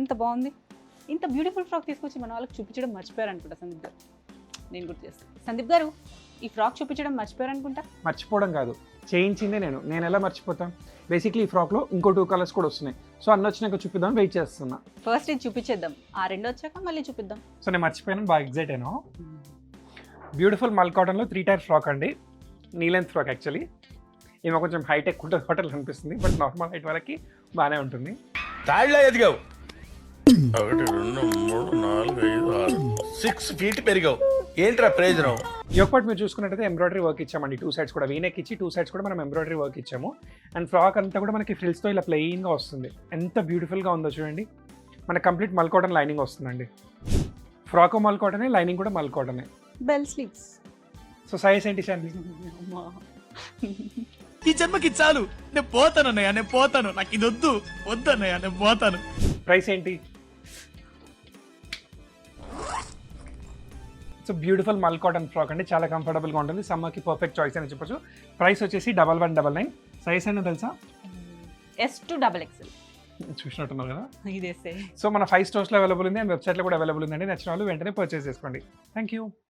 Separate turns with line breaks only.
ఎంత బాగుంది. ఇంత బ్యూటిఫుల్ ఫ్రాక్ తీసుకొచ్చి మన వాళ్ళకి చూపించడం మర్చిపోయారు అనుకుంటా సందీప్ గారు. నేను గుర్తు చేస్తాను. సందీప్ గారు ఈ ఫ్రాక్ చూపించడం మర్చిపోయారు అనుకుంటా.
మర్చిపోవడం కాదు, చేయించిందే నేను ఎలా మర్చిపోతాను. బేసిక్లీ ఈ ఫ్రాక్లో ఇంకో 2 కలర్స్ కూడా వస్తున్నాయి. సో అన్నీ వచ్చినాక చూపిద్దాం వెయిట్ చేస్తున్నా.
ఫస్ట్ ఇది చూపించేద్దాం, ఆ రెండు వచ్చాక మళ్ళీ చూపిద్దాం.
సో నేను మర్చిపోయాను, బాగా ఎగ్జైట్ అయినా. బ్యూటిఫుల్ మల్ కాటన్లో 3 టైర్ ఫ్రాక్ అండి. Knee length frock actually. ఈమె కొంచెం హైటెక్ ఉంటుంది హోటల్ అనిపిస్తుంది, బట్ నార్మల్ హైట్ వరకు బాగానే ఉంటుంది.
తాళ్ళ ఎదిగావు 1 2 3 4 5 6 6 ఫీట్ పెరిగావు. ఏంట్రా ప్రయోజనం?
ఈ ఒక్కటి మీరు చూసుకున్నట్టయితే ఎంబ్రాయిడరీ వర్క్ ఇచ్చామండి. 2 సైడ్స్ కూడా వీనెక్ ఇచ్చి 2 సైడ్స్ కూడా మనం ఎంబ్రాయిడరీ వర్క్ ఇచ్చాము. అండ్ ఫ్రాక్ అంతా కూడా మనకి ఫ్రిల్స్తో ఇలా ప్లెయిన్గా వస్తుంది. ఎంత బ్యూటిఫుల్గా ఉందో చూడండి. మన కంప్లీట్ మల్ కాటన్ లైనింగ్ వస్తుందండి. ఫ్రాక్ మల్ కాటనే, లైనింగ్ కూడా మల్ కాటనే.
Bell sleeves.
సో సైజ్ ఏంటి శాంతి?
ఈ జన్మకి చాలు, నేను పోతాను అన్నయ్య, నేను పోతాను, నాకు ఇది వద్దు వద్దన్నయ్య, నేను పోతాను.
ప్రైస్ ఏంటి? సో బ్యూటిఫుల్ మల్ కాటన్ ఫ్రాక్ అండి, చాలా కంఫర్టబుల్గా ఉంటుంది. సమ్మర్కి పర్ఫెక్ట్ చాయిస్ అని చెప్పొచ్చు. ప్రైస్ వచ్చేసి 1199. సైజ్ ఏంటో తెలుసా?
S to XXL.
చూసినట్టున్నారు కదా.
ఇదేసే.
సో మన 5 స్టోర్స్లో అవైలబుల్ ఉంది అండ్ వెబ్సైట్లో కూడా అవైలబుల్ ఉందండి. నచ్చిన వాళ్ళు వెంటనే పర్చేస్ చేసుకోండి. Thank you.